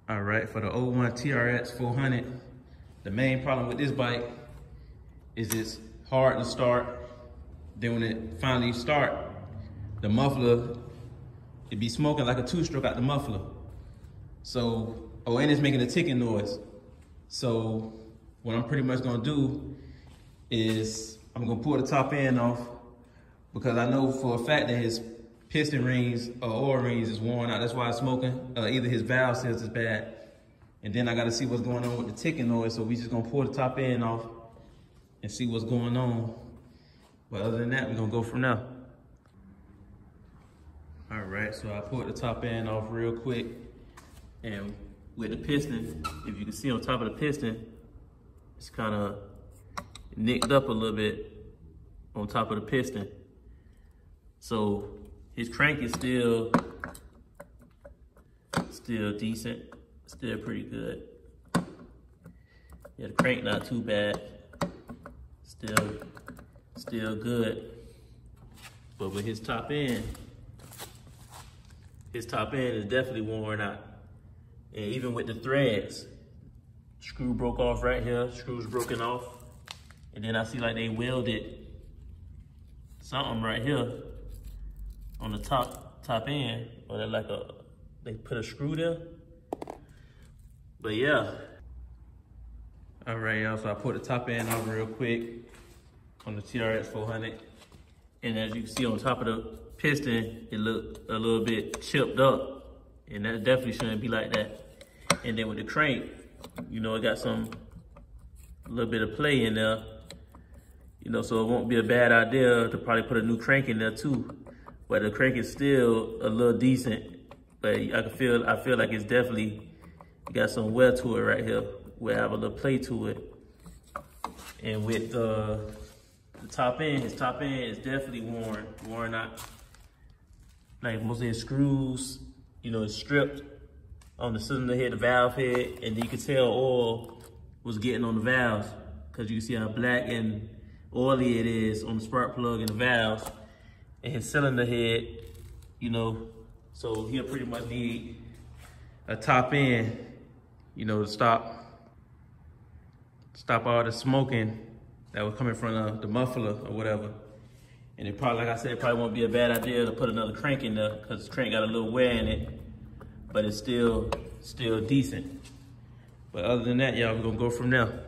All right, for the 01 TRX 400, the main problem with this bike is it's hard to start. Then when it finally start, the muffler, it be smoking like a two-stroke out the muffler. So, oh, and it's making a ticking noise. So what I'm pretty much gonna do is I'm gonna pull the top end off because I know for a fact that his piston rings or oil rings is worn out. That's why it's smoking. Either his valve seals is bad. And then I gotta see what's going on with the ticking noise. So we just gonna pull the top end off and see what's going on. But other than that, we're gonna go from there. All right, so I pulled the top end off real quick. And with the piston, if you can see on top of the piston, it's kind of nicked up a little bit on top of the piston. So his crank is still decent, still pretty good. Yeah, the crank not too bad, still good. But with his top end is definitely worn out. And even with the threads, screw broke off right here, screws broken off. And then I see like they welded something right here on the top end, or they're like they put a screw there. But yeah. All right, y'all, so I put the top end off real quick on the TRX 400. And as you can see on top of the piston, it looked a little bit chipped up. And that definitely shouldn't be like that. And then with the crank, you know, it got a little bit of play in there. You know, so it won't be a bad idea to probably put a new crank in there too. But the crank is still a little decent. But I feel like it's definitely got some wear to it right here. We'll have a little play to it. And with the top end, his top end is definitely worn out. Like most of his screws, you know, it's stripped on the cylinder head, the valve head, and then you can tell oil was getting on the valves because you see how black and oily it is on the spark plug and the valves. And his cylinder head, you know, so he'll pretty much need a top end, you know, to stop all the smoking that was coming from the muffler or whatever. And it probably, like I said, it probably won't be a bad idea to put another crank in there because the crank got a little wear in it, but it's still decent. But other than that, y'all, we're gonna go from there.